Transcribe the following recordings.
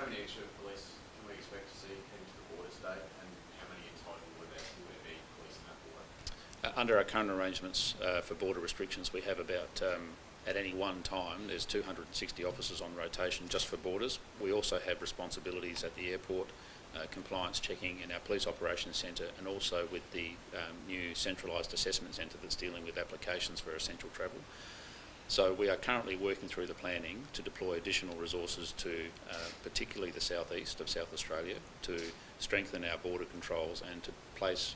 How many extra police can we expect to see heading to the border state, and how many in total will there be police in that border? Under our current arrangements for border restrictions, we have about, at any one time, there's 260 officers on rotation just for borders. We also have responsibilities at the airport, compliance checking in our police operations centre, and also with the new centralised assessment centre that's dealing with applications for essential travel. So we are currently working through the planning to deploy additional resources to particularly the southeast of South Australia to strengthen our border controls and to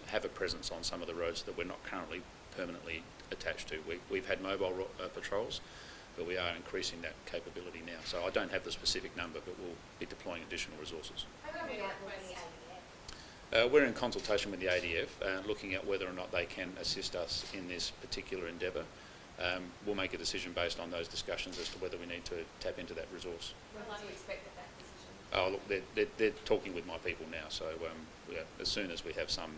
have a presence on some of the roads that we're not currently permanently attached to. We've had mobile patrols, but we are increasing that capability now. So I don't have the specific number, but we'll be deploying additional resources. How many out will the ADF? We're in consultation with the ADF, looking at whether or not they can assist us in this particular endeavour. We'll make a decision based on those discussions as to whether we need to tap into that resource. When do you expect that decision? Oh, look, they're talking with my people now, so as soon as we have some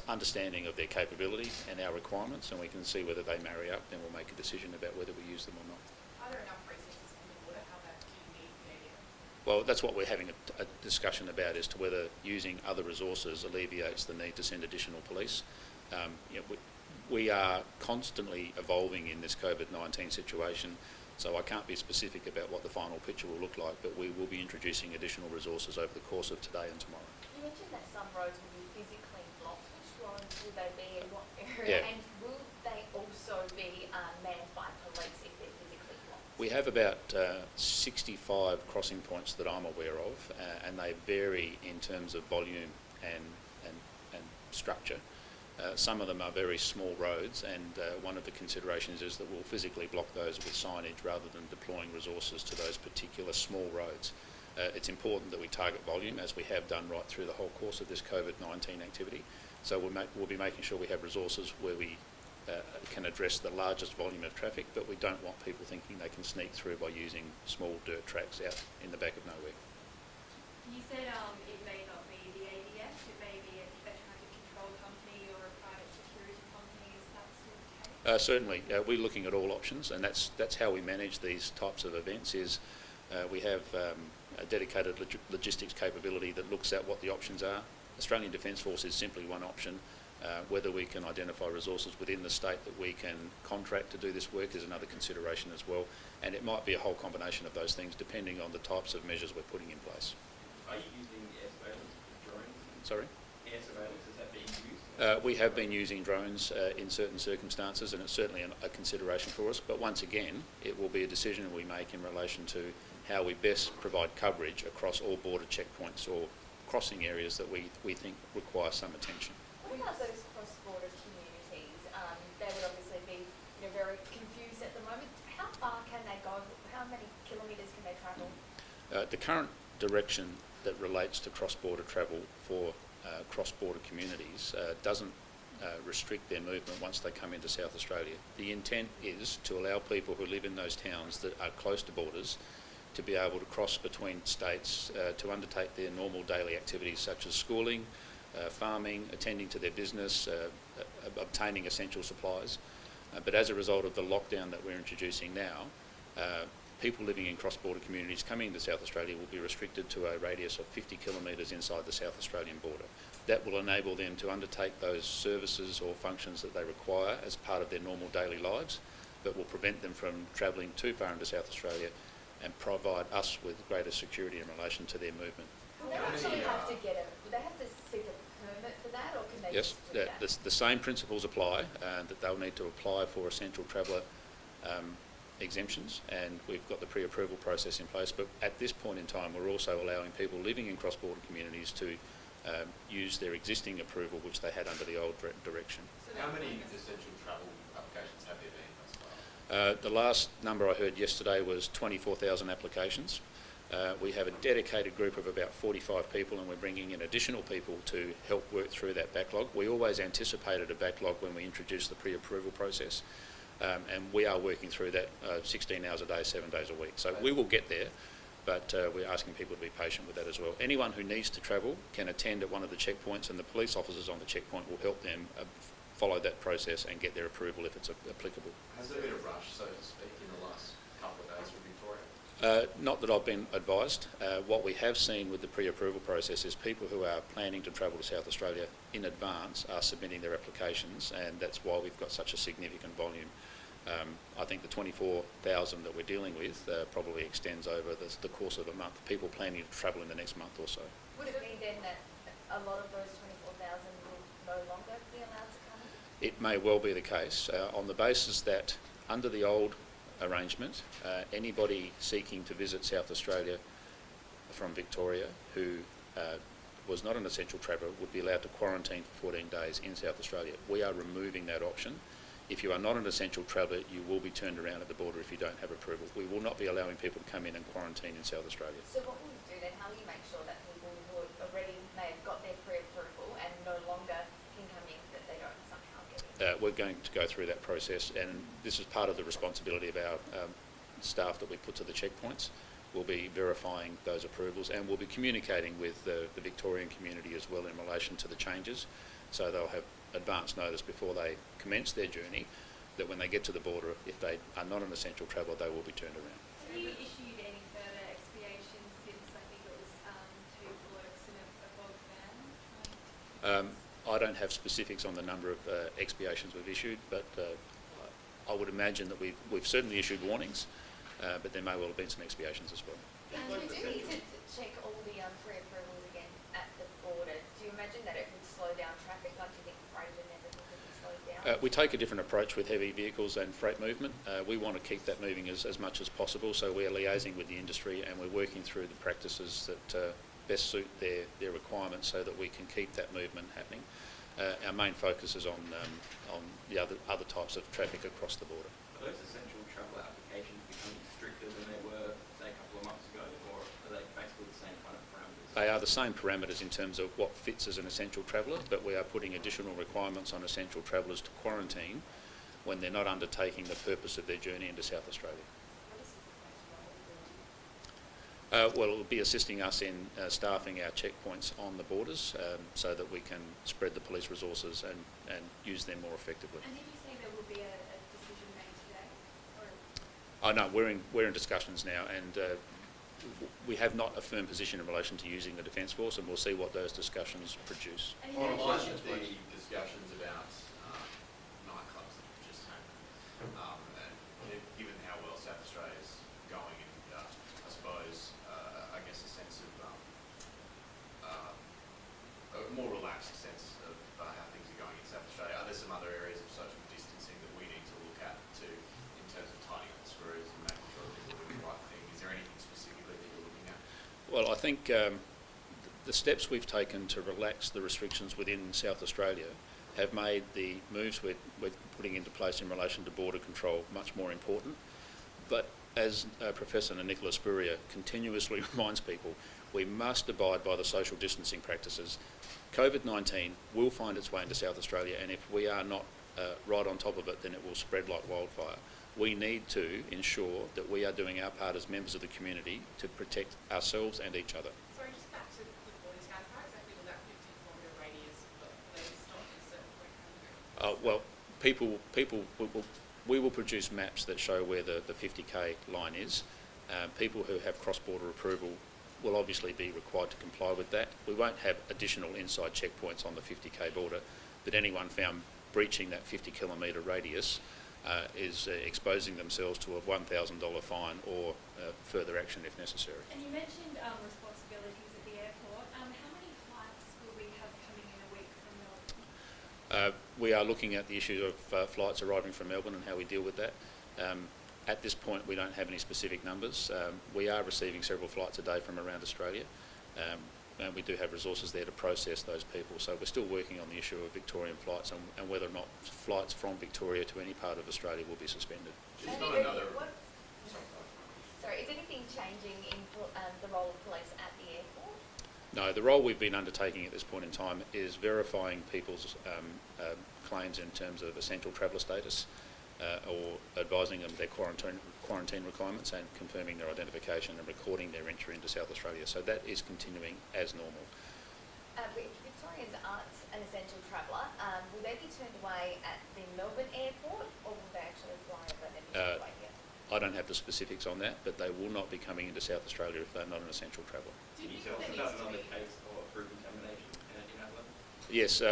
understanding of their capability and our requirements, and we can see whether they marry up, then we'll make a decision about whether we use them or not. Are there enough resources in the border? How bad can you need the ADF? Well, that's what we're having a discussion about, as to whether using other resources alleviates the need to send additional police. We are constantly evolving in this COVID-19 situation, so I can't be specific about what the final picture will look like, but we will be introducing additional resources over the course of today and tomorrow. You mentioned that some roads will be physically blocked. Which roads will they be in what area? Yeah. And will they also be manned by police if they're physically blocked? We have about 65 crossing points that I'm aware of, and they vary in terms of volume and structure. Some of them are very small roads, and one of the considerations is that we'll physically block those with signage rather than deploying resources to those particular small roads. It's important that we target volume, as we have done right through the whole course of this COVID-19 activity. So we'll be making sure we have resources where we can address the largest volume of traffic, but we don't want people thinking they can sneak through by using small dirt tracks out in the back of nowhere. You said it may not be the ADF, it may be a traffic control company or a private security company. Is that still the case? Certainly, we're looking at all options, and that's how we manage these types of events. We have a dedicated logistics capability that looks at what the options are. Australian Defence Force is simply one option. Whether we can identify resources within the state that we can contract to do this work is another consideration as well, and it might be a whole combination of those things depending on the types of measures we're putting in place. Are you using air surveillance with drones? Sorry? Air surveillance, is that being used? We have been using drones in certain circumstances, and it's certainly a consideration for us, but once again it will be a decision we make in relation to how we best provide coverage across all border checkpoints or crossing areas that we think require some attention. What about those cross-border communities? They would obviously be very confused at the moment. How far can they go? How many kilometres can they travel? The current direction that relates to cross-border travel for cross-border communities doesn't restrict their movement once they come into South Australia. The intent is to allow people who live in those towns that are close to borders to be able to cross between states to undertake their normal daily activities such as schooling, farming, attending to their business, obtaining essential supplies. But as a result of the lockdown that we're introducing now, people living in cross-border communities coming into South Australia will be restricted to a radius of 50 kilometres inside the South Australian border. That will enable them to undertake those services or functions that they require as part of their normal daily lives, but will prevent them from travelling too far into South Australia and provide us with greater security in relation to their movement. Will they actually have to would they have to seek a permit for that, or can they Yes, just do that? the same principles apply, that they'll need to apply for essential traveller exemptions, and we've got the pre-approval process in place, but at this point in time we're also allowing people living in cross-border communities to use their existing approval which they had under the old direction. So how many essential travel applications have there been thus far? The last number I heard yesterday was 24,000 applications. We have a dedicated group of about 45 people, and we're bringing in additional people to help work through that backlog. We always anticipated a backlog when we introduced the pre-approval process, and we are working through that 16 hours a day, 7 days a week. So we will get there, but we're asking people to be patient with that as well. Anyone who needs to travel can attend at one of the checkpoints, and the police officers on the checkpoint will help them follow that process and get their approval if it's applicable. Has there been a rush, so to speak, in the last couple of days from Victoria? Not that I've been advised. What we have seen with the pre-approval process is people who are planning to travel to South Australia in advance are submitting their applications, and that's why we've got such a significant volume. I think the 24,000 that we're dealing with probably extends over the course of a month, people planning to travel in the next month or so. Would it be then that a lot of those 24,000 will no longer be allowed to come? It may well be the case on the basis that under the old arrangement, anybody seeking to visit South Australia from Victoria who was not an essential traveller would be allowed to quarantine for 14 days in South Australia. We are removing that option. If you are not an essential traveller, you will be turned around at the border if you don't have approval. We will not be allowing people to come in and quarantine in South Australia. So what will you do then? How will you make sure that people who already may have got their pre-approval and no longer can come in, that they don't somehow get in? We're going to go through that process, and this is part of the responsibility of our staff that we put to the checkpoints. We'll be verifying those approvals, and we'll be communicating with the Victorian community as well in relation to the changes, so they'll have advance notice before they commence their journey that when they get to the border, if they are not an essential traveller, they will be turned around. Have you issued any further expiations since I think it was 2 blokes and a bog van? I don't have specifics on the number of expiations we've issued, but I would imagine that we've certainly issued warnings, but there may well have been some expiations as well. And we do need to check all the pre-approvals again at the border. Do you imagine that it would slow down traffic? Like, do you think freight and everything could be slowed down? We take a different approach with heavy vehicles and freight movement. We want to keep that moving as much as possible, so we're liaising with the industry and we're working through the practices that best suit their requirements so that we can keep that movement happening. Our main focus is on the other types of traffic across the border. Are those essential travel applications becoming stricter than they were, say, a couple of months ago, or are they basically the same kind of parameters? They are the same parameters in terms of what fits as an essential traveller, but we are putting additional requirements on essential travellers to quarantine when they're not undertaking the purpose of their journey into South Australia. Well, it will be assisting us in staffing our checkpoints on the borders so that we can spread the police resources and use them more effectively. And did you say there will be a decision made today? Oh no, we're in discussions now, and we have not a firm position in relation to using the Defence Force, and we'll see what those discussions produce. And On you line mentioned- with the discussions about nightclubs that have just happened, and given how well South Australia's going, and I suppose I guess a sense of a more relaxed sense of how things are going in South Australia, are there some other areas of social distancing that we need to look at in terms of tightening up the screws and making sure that people are doing the right thing? Is there anything specifically that you're looking at? Well, I think the steps we've taken to relax the restrictions within South Australia have made the moves we're putting into place in relation to border control much more important. But as Professor Nicola Spurrier continuously reminds people, we must abide by the social distancing practices. COVID-19 will find its way into South Australia, and if we are not right on top of it, then it will spread like wildfire. We need to ensure that we are doing our part as members of the community to protect ourselves and each other. Sorry, just back to the borders, guys. How exactly will that 50-kilometre radius for police stop at a certain point? Well, we will produce maps that show where the 50k line is. People who have cross-border approval will obviously be required to comply with that. We won't have additional inside checkpoints on the 50k border, but anyone found breaching that 50-kilometre radius is exposing themselves to a $1,000 fine or further action if necessary. And you mentioned responsibilities at the airport. How many flights will we have coming in a week from Melbourne? We are looking at the issue of flights arriving from Melbourne and how we deal with that. At this point, we don't have any specific numbers. We are receiving several flights a day from around Australia, and we do have resources there to process those people. So we're still working on the issue of Victorian flights and whether or not flights from Victoria to any part of Australia will be suspended. Just And on is- another. what- Sorry, is anything changing in the role of police at the airport? No, the role we've been undertaking at this point in time is verifying people's claims in terms of essential traveller status or advising them their quarantine requirements and confirming their identification and recording their entry into South Australia. So that is continuing as normal. If Victorians aren't an essential traveller, will they be turned away at the Melbourne airport, or will they actually fly over and then be turned away here? I don't have the specifics on that, but they will not be coming into South Australia if they're not an essential traveller. Do Can you think tell us there about needs to another be- case of fruit contamination in Adelaide? Yes,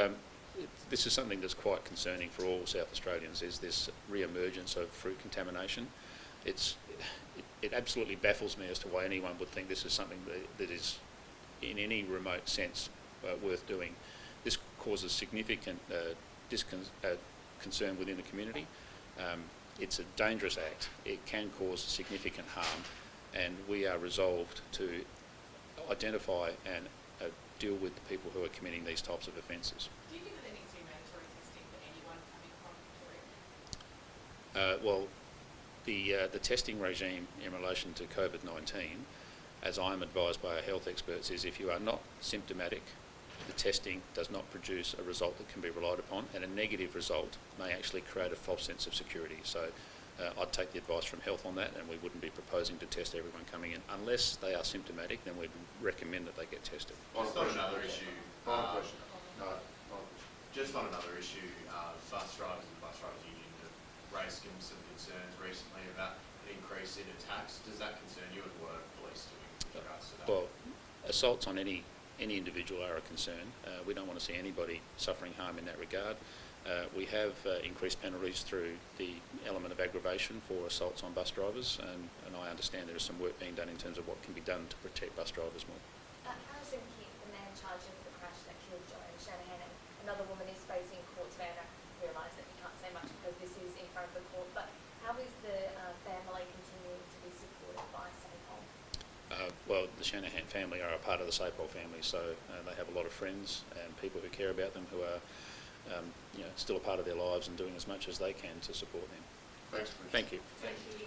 this is something that's quite concerning for all South Australians, is this re-emergence of fruit contamination. It absolutely baffles me as to why anyone would think this is something that is in any remote sense worth doing. This causes significant concern within the community. It's a dangerous act. It can cause significant harm, and we are resolved to identify and deal with the people who are committing these types of offences. Do you think that there needs to be mandatory testing for anyone coming from Victoria? The testing regime in relation to COVID-19, as I'm advised by our health experts, is if you are not symptomatic, the testing does not produce a result that can be relied upon, and a negative result may actually create a false sense of security. So I'd take the advice from health on that, and we wouldn't be proposing to test everyone coming in. Unless they are symptomatic, then we'd recommend that they get tested. Just on another issue. Final question. No, final question. Just on another issue, bus drivers and the Bus Drivers Union have raised some concerns recently about an increase in attacks. Does that concern you, and what are police doing with regards to that? Well, assaults on any individual are a concern. We don't want to see anybody suffering harm in that regard. We have increased penalties through the element of aggravation for assaults on bus drivers, and I understand there is some work being done in terms of what can be done to protect bus drivers more. Harrison Keith, the man charged with the crash that killed Joanne Shanahan, and another woman is facing court today, and I realise that you can't say much because this is in front of the court, but how is the family continuing to be supported by SAPOL? Well, the Shanahan family are a part of the SAPOL family, so they have a lot of friends and people who care about them, who are still a part of their lives and doing as much as they can to support them. Thanks, Commissioner. Thank you. Thank you.